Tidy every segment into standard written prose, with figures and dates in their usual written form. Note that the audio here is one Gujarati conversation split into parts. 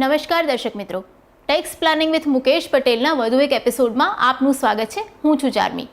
નમસ્કાર દર્શક મિત્રો, ટેક્સ પ્લાનિંગ વિથ મુકેશ પટેલના વધુ એક એપિસોડમાં આપનું સ્વાગત છે. હું છું ચાર્મી.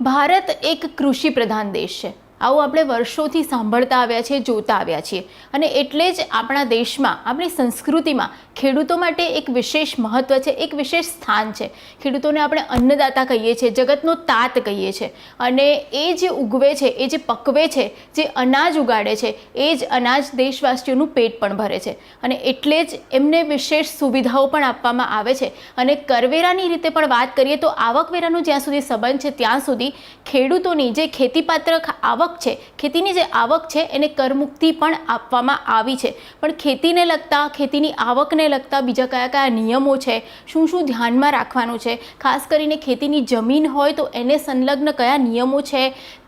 ભારત એક કૃષિ પ્રધાન દેશ છે. આવું આપણે વર્ષોથી સાંભળતા આવ્યા છીએ, જોતા આવ્યા છીએ, અને એટલે જ આપણા દેશમાં, આપણી સંસ્કૃતિમાં ખેડૂતો માટે એક વિશેષ મહત્ત્વ છે, એક વિશેષ સ્થાન છે. ખેડૂતોને આપણે અન્નદાતા કહીએ છીએ, જગતનો તાત કહીએ છીએ, અને એ જે ઉગવે છે, એ જે પકવે છે, જે અનાજ ઉગાડે છે, એ જ અનાજ દેશવાસીઓનું પેટ પણ ભરે છે. અને એટલે જ એમને વિશેષ સુવિધાઓ પણ આપવામાં આવે છે. અને કરવેરાની રીતે પણ વાત કરીએ તો આવકવેરાનો જ્યાં સુધી સંબંધ છે ત્યાં સુધી ખેડૂતોની જે ખેતીપાત્ર આવક છે, ખેતીની જે આવક છે, એને કરમુક્તિ પણ આપવામાં આવી છે. પણ ખેતીને લગતા, ખેતીની આવકને લગતા બીજા કયા કયા નિયમો છે, શું શું ધ્યાનમાં રાખવાનું છે, ખાસ કરીને ખેતીની જમીન હોય તો એને સંલગ્ન કયા નિયમો છે,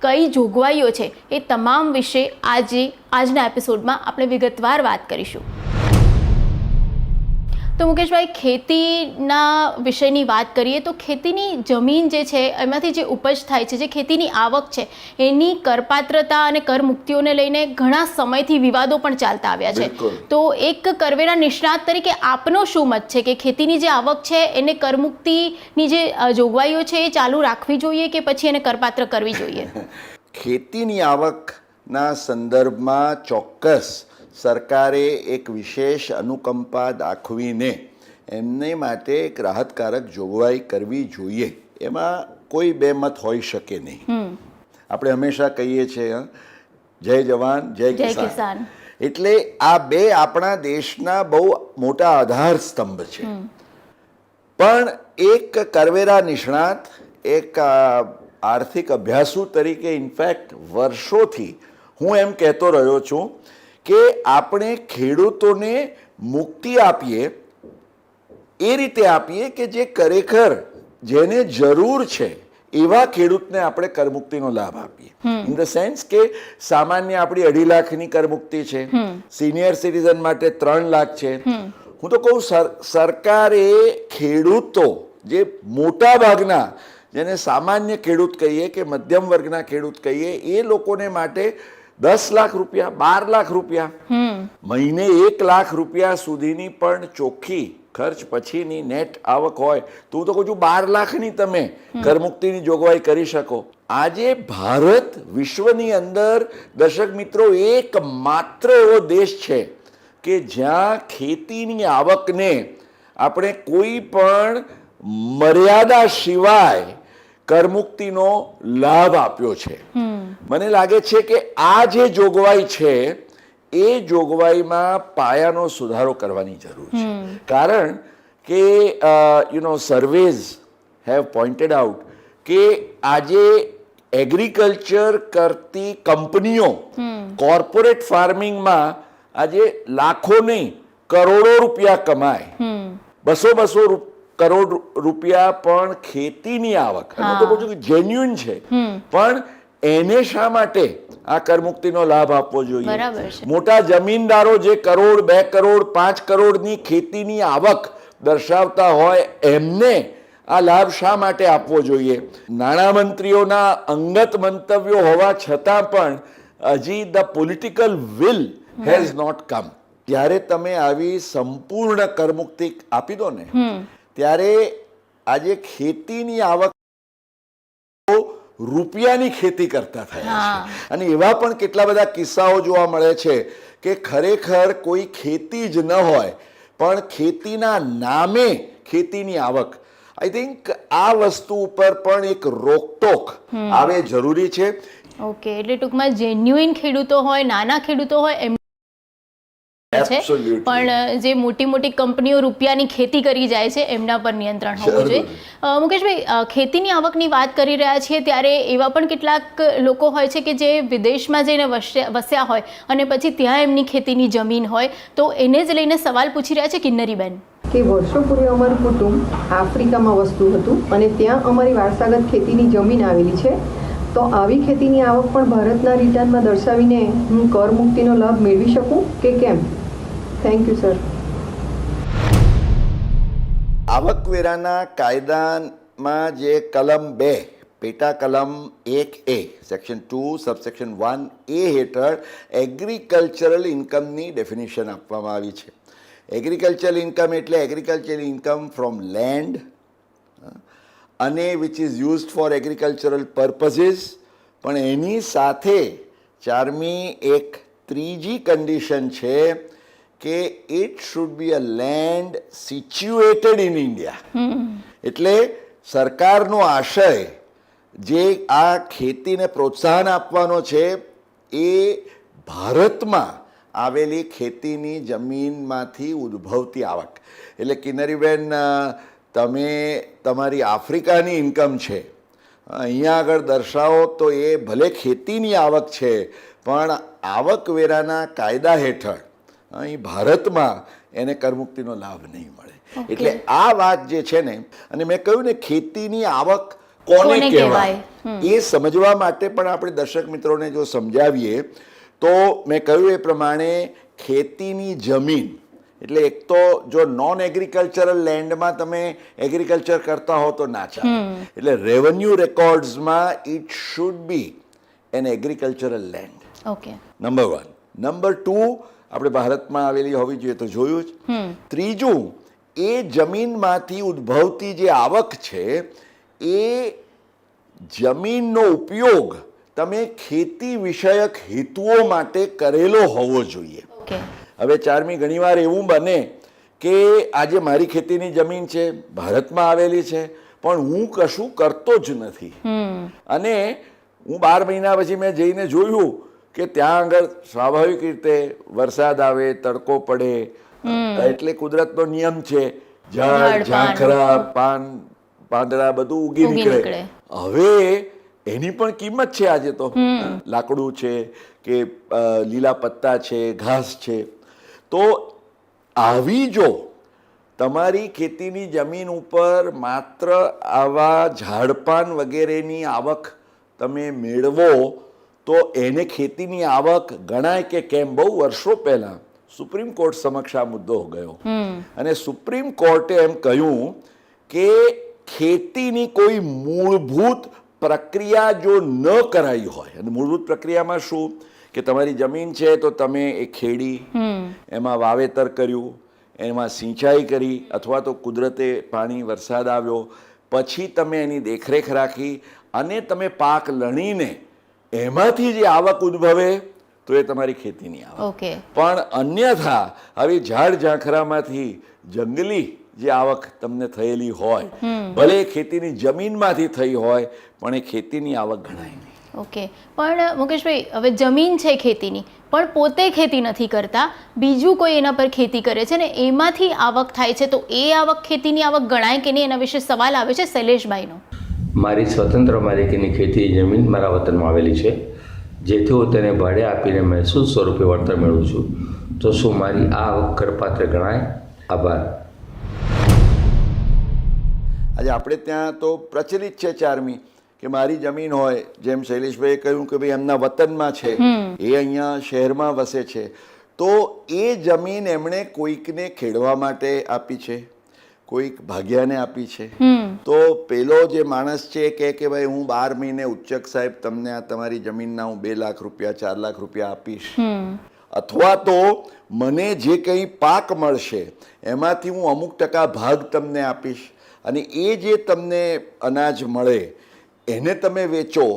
કઈ જોગવાઈઓ છે, એ તમામ વિશે આજના એપિસોડમાં આપણે વિગતવાર વાત કરીશું. તો મુકેશભાઈ, ખેતીના વિષયની વાત કરીએ તો ખેતીની જમીન જે છે, એમાંથી જે ઉપજ થાય છે, જે ખેતીની આવક છે, એની કરપાત્રતા અને કરમુક્તિઓને લઈને ઘણા સમયથી વિવાદો પણ ચાલતા આવ્યા છે. તો એક કરવેરા નિષ્ણાત તરીકે આપનો શું મત છે કે ખેતીની જે આવક છે એને કરમુક્તિની જે જોગવાઈઓ છે એ ચાલુ રાખવી જોઈએ કે પછી એને કરપાત્ર કરવી જોઈએ? ખેતીની આવકના સંદર્ભમાં ચોક્કસ સરકારે એક વિશેષ અનુકંપા દાખવીને એમને માટે એક રાહતકારક જોગવાઈ કરવી જોઈએ. એમાં કોઈ બેમત હોઈ શકે નહીં. આપણે હંમેશા કહીએ છીએ જય જવાન જય કિસાન. એટલે આ બે આપણા દેશના બહુ મોટા આધાર સ્તંભ છે. પણ એક કરવેરા નિષ્ણાત, એક આર્થિક અભ્યાસુ તરીકે ઇનફેક્ટ વર્ષોથી હું એમ કહેતો રહ્યો છું કે આપણે ખેડૂતોને મુક્તિ આપીએ, એ રીતે આપીએ કે જે ખરેખર જેને જરૂર છે એવા ખેડૂતને આપણે કરમુક્તિનો લાભ આપીએ. ઇન ધ સેન્સ કે સામાન્ય આપણી 2.5 લાખની કરમુક્તિ છે, સિનિયર સિટીઝન માટે 3 લાખ છે. હું તો કહું સરકારે ખેડૂતો, જે મોટા ભાગના, જેને સામાન્ય ખેડૂત કહીએ કે મધ્યમ વર્ગના ખેડૂત કહીએ, એ લોકોને માટે 10 લાખ રૂપિયા, 12 લાખ રૂપિયા, મહિને 1 લાખ રૂપિયા સુધીની પણ ચોખ્ખી ખર્ચ પછીની નેટ આવક હોય તો હું તો કહું છું 12 લાખની તમે કરમુક્તિની જોગવાઈ કરી શકો. આજે ભારત વિશ્વની અંદર, દર્શક મિત્રો, એકમાત્ર એવો દેશ છે કે જ્યાં ખેતીની આવકને આપણે કોઈ પણ મર્યાદા સિવાય કરમુક્તિનો લાભ આપ્યો છે. મને લાગે છે કે આ જે જોગવાઈ છે એ જોગવાઈમાં પાયાનો સુધારો કરવાની જરૂર છે. કારણ કે સર્વેઝ હેવ પોઇન્ટેડ આઉટ કે આજે એગ્રીકલ્ચર કરતી કંપનીઓ કોર્પોરેટ ફાર્મિંગમાં આજે લાખો નહીં કરોડો રૂપિયા કમાય, 200 કરોડ રૂપિયા પણ ખેતીની આવક, હું તો કહું છું કે જેન્યુઇન છે, પણ એને શા માટે આ કરમુક્તિનો લાભ આપવો જોઈએ? મોટા જમીનદારો જે 1 કરોડ, 2 કરોડ, 5 કરોડની ખેતીની આવક દર્શાવતા હોય એમને આ લાભ શા માટે આપવો જોઈએ? નાણામંત્રીઓના અંગત મંતવ્યો હોવા છતાં પણ હજી the political will has not come. ત્યારે તમે આવી સંપૂર્ણ કરમુક્તિ આપી દો ને, ત્યારે આજે ખેતીની આવક રૂપિયાની ખેતી કરતા થયા છે. અને એવા પણ કેટલા બધા કિસ્સાઓ જોવા મળે છે કે ખરેખર કોઈ ખેતી જ ન હોય પણ ખેતીના નામે ખેતીની આવક. આઈ થિંક આ વસ્તુ ઉપર પણ એક રોકટોક આવે જરૂરી છે. ઓકે, એટલે ટૂંકમાં જેન્યુઇન ખેડૂતો હોય, નાના ખેડૂતો હોય એમ છે, પણ જે મોટી મોટી કંપનીઓ રૂપિયાની ખેતી કરી જાય છે એમના પર નિયંત્રણ હોવું જોઈએ. મુકેશભાઈ, ખેતીની આવકની વાત કરી રહ્યા છીએ ત્યારે એવા પણ કેટલાક લોકો હોય છે કે જે વિદેશમાં જઈને વસ્યા હોય અને પછી ત્યાં એમની ખેતીની જમીન હોય, તો એને જ લઈને સવાલ પૂછી રહ્યા છે કિન્નરીબેન કે વર્ષો પૂર્વે અમારું કુટુંબ આફ્રિકામાં વસતું હતું અને ત્યાં અમારી વારસાગત ખેતીની જમીન આવેલી છે. તો આવી ખેતીની આવક પણ ભારતના રિટર્નમાં દર્શાવીને હું કરમુક્તિનો લાભ મેળવી શકું કે કેમ? Thank you sir. આવકવેરાના કાયદામાં જે કલમ 2, પેટા કલમ 1A, સેક્શન 2 સબસેક્શન 1A હેઠળ એગ્રીકલ્ચરલ ઇન્કમની ડેફિનેશન આપવામાં આવી છે. એગ્રીકલ્ચરલ ઇન્કમ એટલે એગ્રીકલ્ચરલ ઇન્કમ ફ્રોમ લેન્ડ અને which is used for agricultural purposes. પણ એની સાથે ચારમી એક ત્રીજી કન્ડિશન છે કે it should be a land situated in India. એટલે સરકારનો આશય જે આ ખેતીને પ્રોત્સાહન આપવાનો છે એ ભારતમાં આવેલી ખેતીની જમીનમાંથી ઉદ્ભવતી આવક. એટલે કિન્નરીબેન, તમે તમારી આફ્રિકાની ઇન્કમ છે અહીંયા આગળ દર્શાવો તો એ ભલે ખેતીની આવક છે પણ આવકવેરાના કાયદા હેઠળ અહીં ભારતમાં એને કરમુક્તિનો લાભ નહીં મળે. એટલે આ વાત જે છે ને, અને મેં કહ્યું ને ખેતીની આવક કોને કહેવાય એ સમજવા માટે પણ આપણે દર્શક મિત્રોને જો સમજાવીએ તો મેં કહ્યું એ પ્રમાણે ખેતીની જમીન એટલે એક તો જો નોન એગ્રીકલ્ચરલ લેન્ડમાં તમે એગ્રીકલ્ચર કરતા હો તો ના ચાલે. એટલે રેવન્યુ રેકોર્ડ્સમાં it should be an agricultural land. Okay, number 1. Number 2, આપણે ભારતમાં આવેલી હોવી જોઈએ તો જોયું જ. ત્રીજું, એ જમીનમાંથી ઉદ્ભવતી જે આવક છે એ જમીનનો ઉપયોગ તમે ખેતી વિષયક હેતુઓ માટે કરેલો હોવો જોઈએ. ઓકે, હવે ચારમી, ઘણીવાર એવું બને કે આજે મારી ખેતીની જમીન છે, ભારતમાં આવેલી છે, પણ હું કશું કરતો જ નથી. અને હું 12 મહિના પછી મેં જઈને જોયું કે ત્યાં આગળ સ્વાભાવિક રીતે વરસાદ આવે, તડકો પડે, એટલે કુદરતનો નિયમ છે, ઝાડ ઝાંખરા પાંદડા બધું ઉગી નીકળે. હવે એની પણ કિંમત છે આજે તો. લાકડું છે કે લીલા પત્તા છે, ઘાસ છે. તો આવી જો તમારી ખેતીની જમીન ઉપર માત્ર આવા ઝાડપાન વગેરેની આવક તમે મેળવો તો એને ખેતીની આવક ગણાય કે કેમ? બહુ વર્ષો પહેલા સુપ્રીમ કોર્ટ સમક્ષ આ મુદ્દો ગયો અને સુપ્રીમ કોર્ટે એમ કહ્યું કે ખેતીની કોઈ મૂળભૂત પ્રક્રિયા જો ન કરાઈ હોય, અને મૂળભૂત પ્રક્રિયામાં શું કે તમારી જમીન છે તો તમે એ ખેડી, એમાં વાવેતર કર્યું, એમાં સિંચાઈ કરી, અથવા તો કુદરતે પાણી વરસાદ આવ્યો પછી તમે એની દેખરેખ રાખી અને તમે પાક લણીને એમાંથી જે આવક ઉદ્ભવે તો એ તમારી ખેતીની આવક. પણ અન્યથા આવી ઝાડ ઝાંખરામાંથી જંગલી જે આવક તમને થયેલી હોય, ભલે ખેતીની જમીનમાંથી થઈ હોય, પણ એ ખેતીની આવક ગણાય નહીં. ઓકે, પણ મુકેશભાઈ, હવે જમીન છે ખેતીની, પણ પોતે ખેતી નથી કરતા, બીજું કોઈ એના પર ખેતી કરે છે ને એમાંથી આવક થાય છે, તો એ આવક ખેતીની આવક ગણાય કે નહીં? એના વિશે સવાલ આવે છે શૈલેષભાઈનો. મારી સ્વતંત્ર માલિકીની ખેતી જમીન મારા વતનમાં આવેલી છે, જેથી હું તેને ભાડે આપીને મહેસૂલ સ્વરૂપે વળતર મેળવું છું, તો શું મારી આ આવક કરપાત્ર ગણાય? આભાર. આજે આપણે ત્યાં તો પ્રચલિત છે ચારમી કે મારી જમીન હોય, જેમ શૈલેષભાઈએ કહ્યું કે ભાઈ એમના વતનમાં છે, એ અહીંયા શહેરમાં વસે છે, તો એ જમીન એમણે કોઈકને ખેડવા માટે આપી છે, કોઈક ભાગ્યાને આપી છે. તો પેલો જે માણસ છે કે ભાઈ હું 12 મહિને ઉચ્ચક સાહેબ તમને આ તમારી જમીનના હું 2 લાખ રૂપિયા 4 લાખ રૂપિયા આપીશ, અથવા તો મને જે કંઈ પાક મળશે એમાંથી હું અમુક ટકા ભાગ તમને આપીશ, અને એ જે તમને અનાજ મળે એને તમે વેચો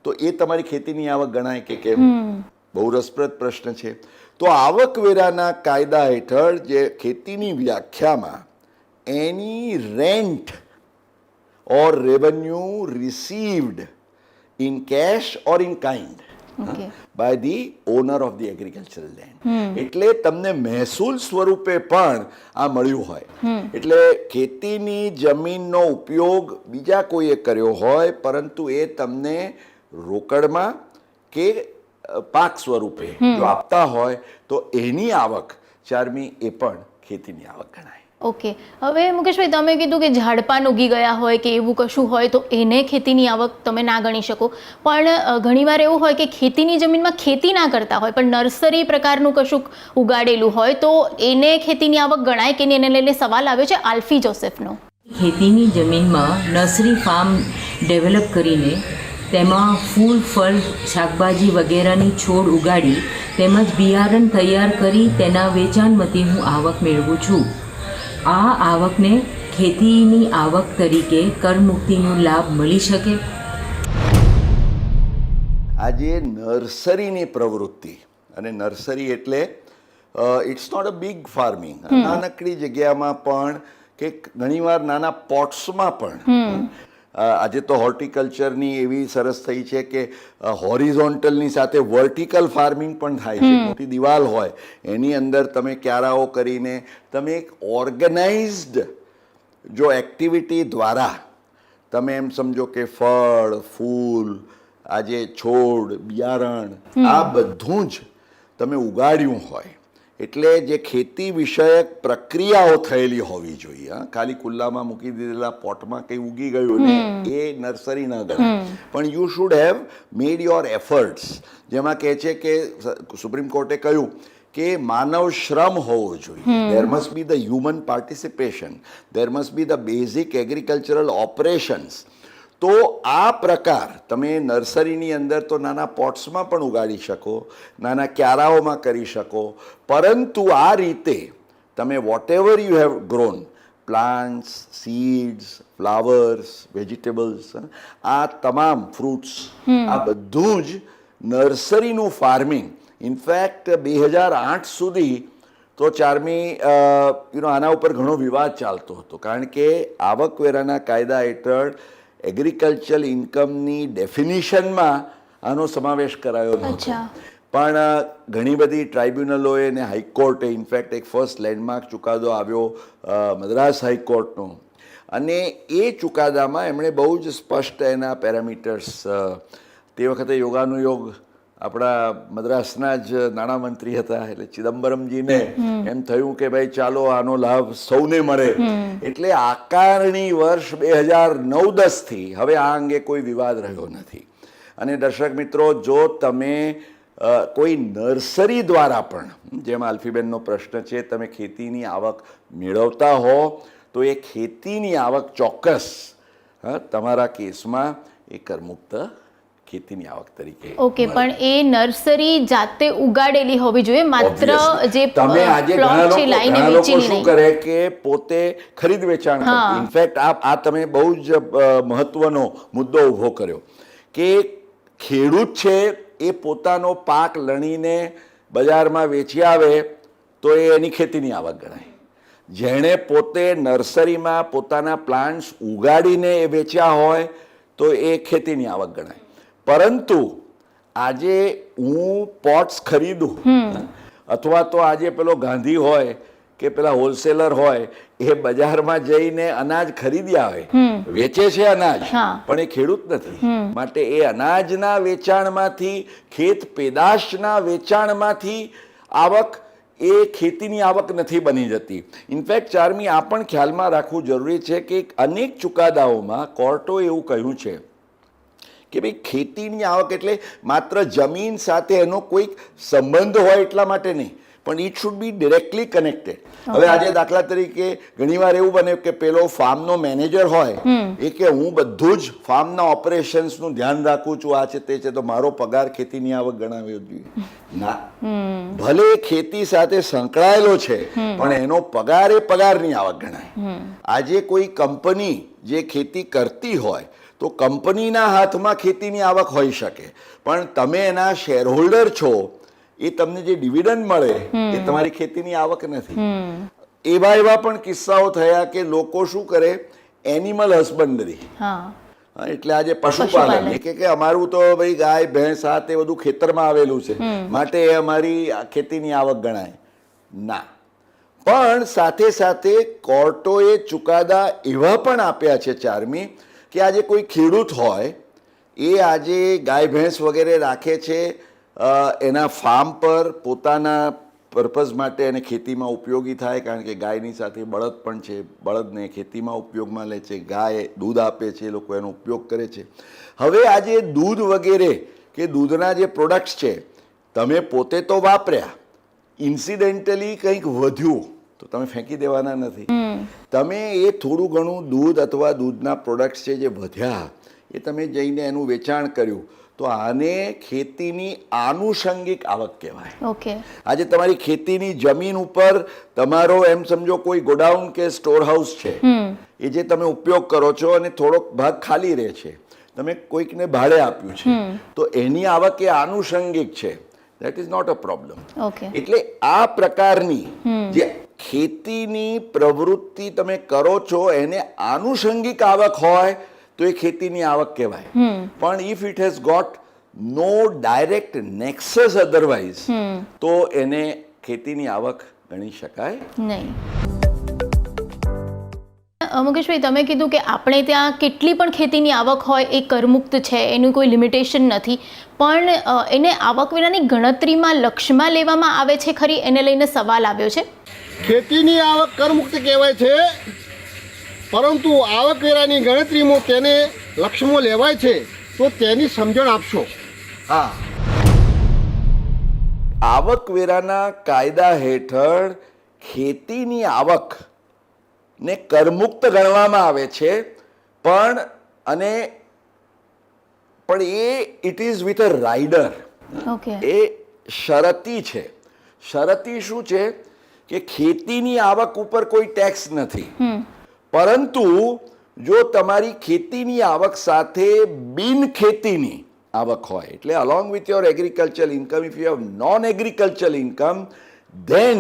તો એ તમારી ખેતીની આવક ગણાય કે કેમ? બહુ રસપ્રદ પ્રશ્ન છે. તો આવકવેરાના કાયદા હેઠળ જે ખેતીની વ્યાખ્યામાં એની rent or revenue received in cash or in kind by the owner of the agricultural land, એટલે તમને મહેસૂલ સ્વરૂપે પણ આ મળ્યું હોય. એટલે ખેતીની જમીનનો ઉપયોગ બીજા કોઈએ કર્યો હોય, પરંતુ એ તમને રોકડમાં કે પાક સ્વરૂપે જો આપતા હોય તો એની આવક ચારમી એ પણ ખેતીની આવક ગણાય. ઓકે, હવે મુકેશભાઈ, તમે કીધું કે ઝાડપાન ઉગી ગયા હોય કે એવું કશું હોય તો એને ખેતીની આવક તમે ના ગણી શકો, પણ ઘણીવાર એવું હોય કે ખેતીની જમીનમાં ખેતી ના કરતા હોય પણ નર્સરી પ્રકારનું કશુંક ઉગાડેલું હોય તો એને ખેતીની આવક ગણાય કે નહીં? એને લઈને સવાલ આવ્યો છે આલ્ફી જોસેફનો. ખેતીની જમીનમાં નર્સરી ફાર્મ ડેવલપ કરીને તેમાં ફૂલ ફળ શાકભાજી વગેરેની છોડ ઉગાડી તેમજ બિયારણ તૈયાર કરી તેના વેચાણમાંથી હું આવક મેળવું છું. આ આવકને ખેતીની આવક તરીકે કરમુક્તિનો લાભ મળી શકે. આજે નર્સરીની પ્રવૃત્તિ, અને નર્સરી એટલે it's not a big farming, નાનકડી જગ્યામાં પણ કે ઘણીવાર નાના પોટ્સમાં પણ. આજે તો હોર્ટિકલ્ચરની એવી સરસ થઈ છે કે હોરિઝોન્ટલની સાથે વર્ટિકલ ફાર્મિંગ પણ થાય છે. મોટી દિવાલ હોય એની અંદર તમે ક્યારાઓ કરીને તમે એક ઓર્ગેનાઇઝડ જો એક્ટિવિટી દ્વારા તમે એમ સમજો કે ફળ, ફૂલ, આજે છોડ, બિયારણ આ બધું જ તમે ઉગાડ્યું હોય, એટલે જે ખેતી વિષયક પ્રક્રિયાઓ થયેલી હોવી જોઈએ. ખાલી ખુલ્લામાં મૂકી દીધેલા પોટમાં કંઈ ઉગી ગયું ને એ નર્સરી ન ગણાય, પણ you should have made your efforts. જેમાં કહે છે કે સુપ્રીમ કોર્ટે કહ્યું કે માનવ શ્રમ હોવો જોઈએ. There must be the human participation, there must be the basic agricultural operations. તો આ પ્રકાર તમે નર્સરીની અંદર તો નાના પોટ્સમાં પણ ઉગાડી શકો, નાના ક્યારાઓમાં કરી શકો, પરંતુ આ રીતે તમે whatever you have grown, plants, seeds, flowers, vegetables, આ તમામ ફ્રૂટ્સ, આ બધું જ નર્સરીનું ફાર્મિંગ. ઇનફેક્ટ 2008 સુધી તો ચાર્મી આના ઉપર ઘણો વિવાદ ચાલતો હતો, કારણ કે આવકવેરાના કાયદા હેઠળ એગ્રીકલ્ચરલ ઇન્કમની ડેફિનિશનમાં આનો સમાવેશ કરાયો નહોતો. પણ ઘણી બધી ટ્રાઇબ્યુનલોએ અને હાઈકોર્ટે, ઇનફેક્ટ એક ફર્સ્ટ લેન્ડમાર્ક ચુકાદો આવ્યો મદ્રાસ હાઈકોર્ટનો, અને એ ચુકાદામાં એમણે બહુ જ સ્પષ્ટ એના પેરામીટર્સ, તે વખતે યોગાનુયોગ આપણા મદ્રાસના જ નાણામંત્રી હતા એટલે ચિદમ્બરમજીને એમ થયું કે ભાઈ ચાલો આનો લાભ સૌને મળે, એટલે આકારણી વર્ષ 2009-10થી હવે આ અંગે કોઈ વિવાદ રહ્યો નથી. અને દર્શક મિત્રો, જો તમે કોઈ નર્સરી દ્વારા પણ, જેમ આલ્ફીબેનનો પ્રશ્ન છે, તમે ખેતીની આવક મેળવતા હો તો એ ખેતીની આવક ચોક્કસ તમારા કેસમાં એ કરમુક્ત ખેતીની આવક તરીકે. ઓકે, પણ એ નર્સરી જાતે ઉગાડેલી હોવી જોઈએ, માત્ર જે તમે આજે ઘણા લોકો શું કરે કે પોતે ખરીદ વેચાણ કરે. ઇનફેક્ટ આ તમે બહુ જ મહત્વનો મુદ્દો ઊભો કર્યો કે ખેડૂત છે એ પોતાનો પાક લણીને બજારમાં વેચી આવે તો એ એની ખેતીની આવક ગણાય. જેણે પોતે નર્સરીમાં પોતાના પ્લાન્ટ્સ ઉગાડીને એ વેચ્યા હોય તો એ ખેતીની આવક ગણાય. પરંતુ આજે હું પોટ્સ ખરીદું, અથવા તો આજે પેલો ગાંધી હોય કે પેલા હોલસેલર હોય એ બજારમાં જઈને અનાજ ખરીદી આવે, વેચે છે અનાજ, પણ એ ખેડૂત નથી. માટે એ અનાજના વેચાણમાંથી, ખેત પેદાશના વેચાણમાંથી આવક એ ખેતીની આવક નથી બની જતી. ઇનફેક્ટ ચાર્મી, આ પણ ખ્યાલમાં રાખવું જરૂરી છે કે અનેક ચુકાદાઓમાં કોર્ટોએ એવું કહ્યું છે કે ભાઈ ખેતીની આવક એટલે માત્ર જમીન સાથે એનો કોઈક સંબંધ હોય એટલા માટે નહીં, પણ it should B directly connected. હવે આજે દાખલા તરીકે ઘણીવાર એવું બને કે પેલો ફાર્મનો મેનેજર હોય એ કે હું બધું જ ફાર્મના ઓપરેશન્સનું ધ્યાન રાખું છું, આ છે તે છે, તો મારો પગાર ખેતીની આવક ગણાવવો જોઈએ. ના, ભલે ખેતી સાથે સંકળાયેલો છે પણ એનો પગાર એ પગારની આવક ગણાય. આજે કોઈ કંપની જે ખેતી કરતી હોય તો કંપનીના હાથમાં ખેતીની આવક હોઈ શકે, પણ તમે એના શેરહોલ્ડર છો, એ તમને જે ડિવિડન્ડ મળે એ તમારી ખેતીની આવક નથી. એવા પણ કિસ્સાઓ થયા કે લોકો શું કરે, એનિમલ હસબન્ડરી, એટલે આજે પશુપાલન, કે અમારું તો ભાઈ ગાય ભેંસ આ તે બધું ખેતરમાં આવેલું છે માટે એ અમારી ખેતીની આવક ગણાય. ના, પણ સાથે સાથે કોર્ટોએ ચુકાદા એવા પણ આપ્યા છે ચાર્મી કે આજે કોઈ ખેડૂત હોય એ આજે ગાય ભેંસ વગેરે રાખે છે, એના ફાર્મ પર પોતાના પર્પઝ માટે એને ખેતીમાં ઉપયોગી થાય, કારણ કે ગાયની સાથે બળદ પણ છે, બળદને ખેતીમાં ઉપયોગમાં લે છે, ગાય દૂધ આપે છે, એ લોકો એનો ઉપયોગ કરે છે. હવે આજે દૂધ વગેરે કે દૂધના જે પ્રોડક્ટ્સ છે તમે પોતે તો વાપર્યા, ઇન્સિડેન્ટલી કંઈક વધ્યું તો તમે ફેંકી દેવાના નથી. તમે એ થોડું ઘણું દૂધ અથવા દૂધના પ્રોડક્ટ્સ છે જે વધ્યા એ તમે જઈને એનું વેચાણ કર્યું તો આને ખેતીની આનુષંગિક આવક કહેવાય. ઓકે. આજે તમારી ખેતીની જમીન ઉપર તમારો એમ સમજો કોઈ ગોડાઉન કે સ્ટોર હાઉસ છે, એ જે તમે ઉપયોગ કરો છો અને થોડોક ભાગ ખાલી રહે છે, તમે કોઈકને ભાડે આપ્યું છે, તો એની આવક એ આનુષંગિક છે. That is not a problem. Okay. એટલે આ પ્રકારની જે ખેતીની પ્રવૃત્તિ તમે કરો છો એને આનુષંગિક આવક હોય તો એ ખેતીની આવક કહેવાય. પણ if it has got no direct nexus otherwise તો એને ખેતીની આવક ગણી શકાય નહીં. મુકેશભાઈ, તમે કીધું કે આપણે ત્યાં કેટલી પણ ખેતીની આવક હોય એ કરમુક્ત છે, એનું કોઈ લિમિટેશન નથી, પણ એને આવકવેરાની ગણતરીમાં લક્ષમાં લેવામાં આવે છે ખરી? એને લઈને સવાલ આવ્યો છે. ખેતીની આવક કરમુક્ત કહેવાય છે, પરંતુ આવકવેરાની ગણતરીમાં તેને લક્ષમાં લેવાય છે, તો તેની સમજણ આપશો. હા, આવકવેરાના કાયદા હેઠળ ખેતીની આવક ને કરમુક્ત ગણવામાં આવે છે, પણ એ it is with a rider. Okay. એ શરતી છે. શરતી શું છે કે ખેતીની આવક ઉપર કોઈ ટેક્સ નથી, પરંતુ જો તમારી ખેતીની આવક સાથે બિન ખેતીની આવક હોય, એટલે along with your agriculture income, if you have non agriculture income, then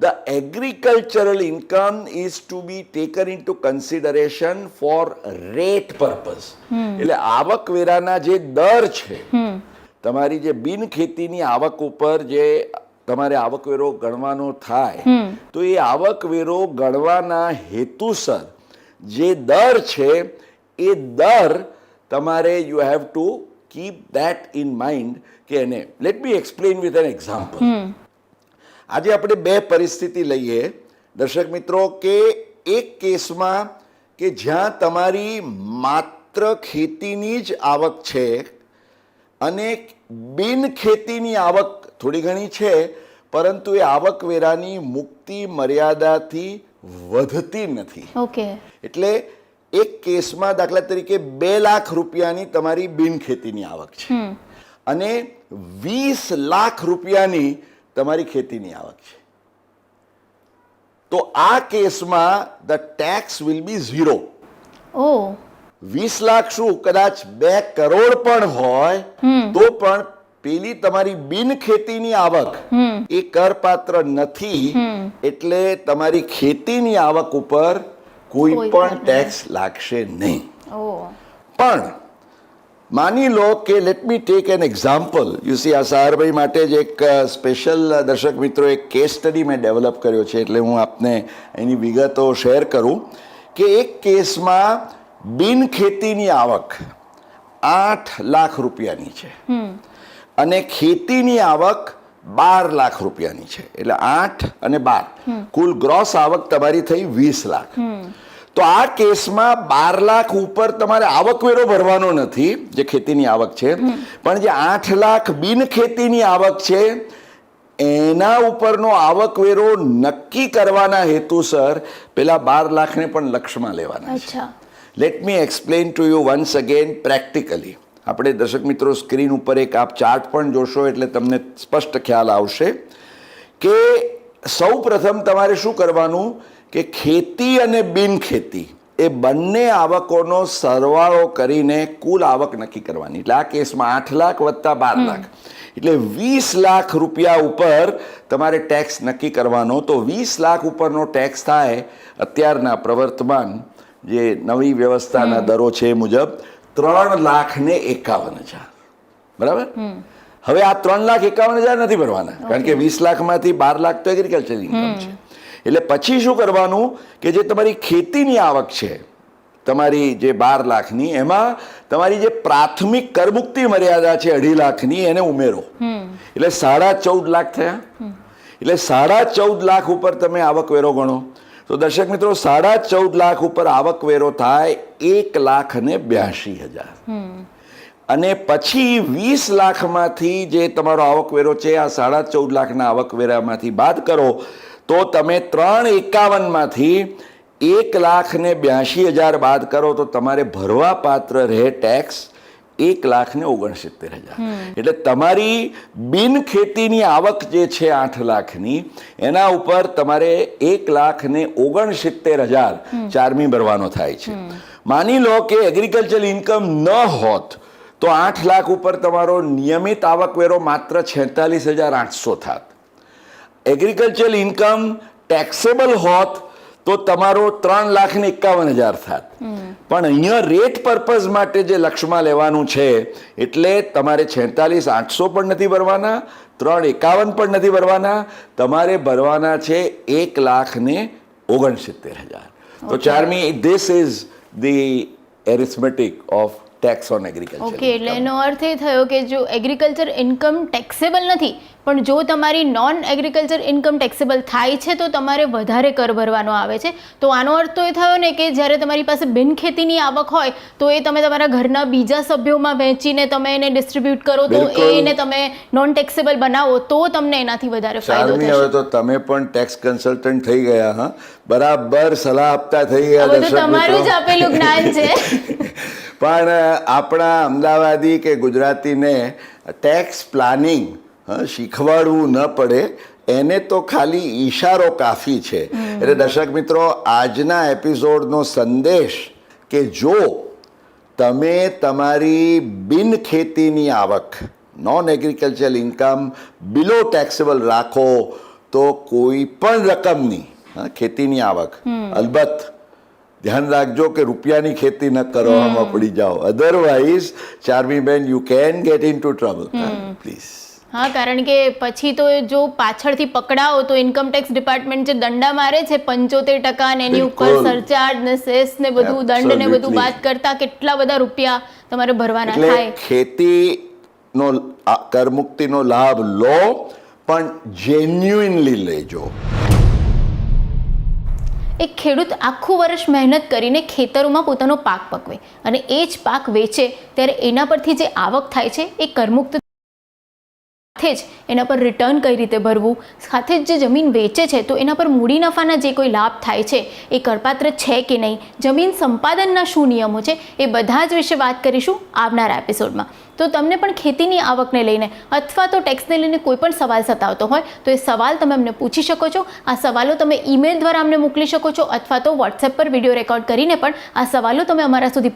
the agricultural income is to be taken into consideration for rate purpose. એટલે આવકવેરાના જે દર છે, તમારી જે બિન ખેતીની આવક ઉપર જે તમારે આવકવેરો ગણવાનો થાય, તો એ આવકવેરો ગણવાના હેતુસર જે દર છે એ દર તમારે you have to keep that in mind કે એને let me explain with an example. આજે આપણે બે પરિસ્થિતિ લઈએ દર્શક મિત્રો, કે એક કેસમાં કે જ્યાં તમારી માત્ર ખેતીની જ આવક છે અને બિન ખેતીની આવક થોડી ઘણી છે, પરંતુ એ આવકવેરાની મુક્તિ મર્યાદાથી વધતી નથી. ઓકે. એટલે એક કેસમાં દાખલા તરીકે 2 લાખ રૂપિયાની તમારી બિન ખેતીની આવક છે અને 20 લાખ રૂપિયાની તમારી ખેતીની આવક છે, તો આ કેસમાં ધ ટેક્સ વિલ બી 0. ઓ. 20 લાખ શું, કદાચ 2 કરોડ પણ હોય તો પણ પેલી તમારી બિન ખેતીની આવક એ કરપાત્ર નથી, એટલે તમારી ખેતીની આવક ઉપર કોઈ પણ ટેક્સ લાગશે નહીં. પણ માની લો કે let me tech an example. You C, આ સારભાઈ માટે જ એક સ્પેશિયલ દર્શક મિત્રો એક કેસ સ્ટડી મેં ડેવલપ કર્યો છે, એટલે હું આપને એની વિગતો શેર કરું કે એક કેસમાં બિન ખેતીની આવક 8 લાખ રૂપિયાની છે અને ખેતીની આવક 12 લાખ રૂપિયાની છે, એટલે 8 અને 12 કુલ ગ્રોસ આવક તમારી થઈ 20 લાખ. તો આ કેસમાં 12 લાખ ઉપર તમારે આવકવેરો ભરવાનો નથી, જે ખેતીની આવક છે, પણ જે 8 લાખ બિન ખેતીની આવક છે એના ઉપરનો આવકવેરો નક્કી કરવાના હેતુસર પેલા 12 લાખને પણ લક્ષમાં લેવાના છે. Let me explain to you once again practically. આપણે દર્શક મિત્રો સ્ક્રીન ઉપર એક આપ ચાર્ટ પણ જોશો એટલે તમને સ્પષ્ટ ખ્યાલ આવશે કે સૌ પ્રથમ તમારે શું કરવાનું કે ખેતી અને બિન ખેતી એ બંને આવકોનો સરવાળો કરીને કુલ આવક નક્કી કરવાની. એટલે આ કેસમાં 8 લાખ વત્તા 12 લાખ એટલે 20 લાખ રૂપિયા ઉપર તમારે ટેક્સ નક્કી કરવાનો. તો 20 લાખ ઉપરનો ટેક્સ થાય અત્યારના પ્રવર્તમાન જે નવી વ્યવસ્થાના દરો છે એ મુજબ 3,51,000. બરાબર. હવે આ 3,51,000 નથી ભરવાના, કારણ કે 20 લાખમાંથી 12 લાખ તો એગ્રીકલ્ચર ઇન્કમ છે. એટલે પછી શું કરવાનું કે જે તમારી ખેતીની આવક છે તમારી જે 12 લાખની, એમાં તમારી જે પ્રાથમિક કરમુક્તિ મર્યાદા છે 2.5 લાખની એને ઉમેરો, એટલે 14.5 લાખ થયા. એટલે 14.5 લાખ ઉપર તમે આવકવેરો ગણો તો દર્શક મિત્રો 14.5 લાખ ઉપર આવકવેરો થાય 1,82,000. અને પછી 20 લાખમાંથી જે તમારો આવકવેરો છે આ 14.5 લાખના આવકવેરામાંથી બાદ કરો તો તમે 3,51,000માંથી 1,82,000 બાદ કરો તો તમારે ભરવા પાત્ર રહે ટેક્સ 1,69,000. એટલે તમારી બિન ખેતીની આવક જે છે 8 લાખની, એના ઉપર તમારે 1,69,000 ચાર્મી ભરવાનો થાય છે. માની લો કે એગ્રીકલ્ચર ઇન્કમ ન હોત તો 8 લાખ ઉપર તમારો નિયમિત આવકવેરો માત્ર 46,800 થાત. એગ્રીકલ્ચર ઇન્કમ ટેક્સેબલ હોત તો તમારો 3,51,000 થાત. પણ અહીંયા રેટ પર્પઝ માટે જે લક્ષમાં લેવાનું છે એટલે તમારે 46,800 પણ નથી ભરવાના, 3,51,000 પણ નથી ભરવાના, તમારે ભરવાના છે 1,69,000. તો Charmi, this is the arithmetic of tax on agriculture. Okay, એટલે એનો અર્થ એ થયો કે જો એગ્રીકલ્ચર ઇન્કમ ટેક્સેબલ નથી, પણ જો તમારી નોન એગ્રીકલ્ચર ઇન્કમ ટેક્સેબલ થાય છે તો તમારે વધારે કર ભરવાનો આવે છે. તો આનો અર્થ તો એ થયો ને કે જ્યારે તમારી પાસે બિન ખેતીની આવક હોય તો એ તમે તમારા ઘરના બીજા સભ્યોમાં વહેંચીને તમે એને ડિસ્ટ્રીબ્યુટ કરો તો એને તમે નોન ટેક્સેબલ બનાવો તો તમને એનાથી વધારે ફાયદો થશે. હવે તો તમે પણ ટેક્સ કન્સલ્ટન્ટ થઈ ગયા. હા, બરાબર સલાહ આપતા થઈ ગયા. બધું તમારું જ આપેલું જ્ઞાન છે. પણ આપણા અમદાવાદી કે ગુજરાતીને ટેક્સ પ્લાનિંગ શીખવાડવું ન પડે, એને તો ખાલી ઈશારો કાફી છે. એટલે દર્શક મિત્રો, આજના એપિસોડનો સંદેશ કે જો તમે તમારી બિન ખેતીની આવક, નોન એગ્રીકલ્ચર ઇન્કમ બિલો ટેક્સેબલ રાખો તો કોઈ પણ રકમની ખેતીની આવક, અલબત્ત ધ્યાન રાખજો કે રૂપિયાની ખેતી ન કરો, આમાં પડી જાઓ. Otherwise Charmiben, you can get into trouble. Please. હા, કારણ કે પછી તો જો પાછળથી પકડાવો તો ઇન્કમ ટેક્સ ડિપાર્ટમેન્ટ જે દંડા મારે છે 75% ને એની ઉપર સરચાર્જ ને સેસ ને બધું દંડ ને બધું બાદ કરતા કેટલા બધા રૂપિયા તમારે ભરવાના થાય. એટલે ખેતીનો કરમુક્તિનો લાભ લો, પણ જેન્યુઇનલી લેજો. એક ખેડૂત આખું વર્ષ મહેનત કરીને ખેતરોમાં પોતાનો પાક પકવે અને એ જ પાક વેચે ત્યારે એના પરથી જે આવક થાય છે એ કરમુક્ત સાથે જ એના પર રિટર્ન કઈ રીતે ભરવું, સાથે જ જે જમીન વેચે છે તો એના પર મૂડી નફાના જે કોઈ લાભ થાય છે એ કરપાત્ર છે કે નહીં, જમીન સંપાદનના શું નિયમો છે, એ બધા જ વિશે વાત કરીશું આવનારા એપિસોડમાં. તો તમને પણ ખેતીની આવકને લઈને અથવા તો ટેક્સને લઈને કોઈ પણ સવાલ સતાવતો હોય તો એ સવાલ તમે અમને પૂછી શકો છો. આ સવાલો તમે ઈમેલ દ્વારા અમને મોકલી શકો છો અથવા તો વોટ્સએપ પર વિડીયો રેકોર્ડ કરીને પણ આ સવાલો તમે અમારા સુધી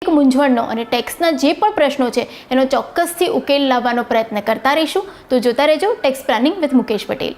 મૂંઝવણનો અને ટેક્સના જે પણ પ્રશ્નો છે એનો ચોક્કસથી ઉકેલ લાવવાનો પ્રયત્ન કરતા રહીશું. તો જોતા રહેજો tax planning with Mukesh Patel.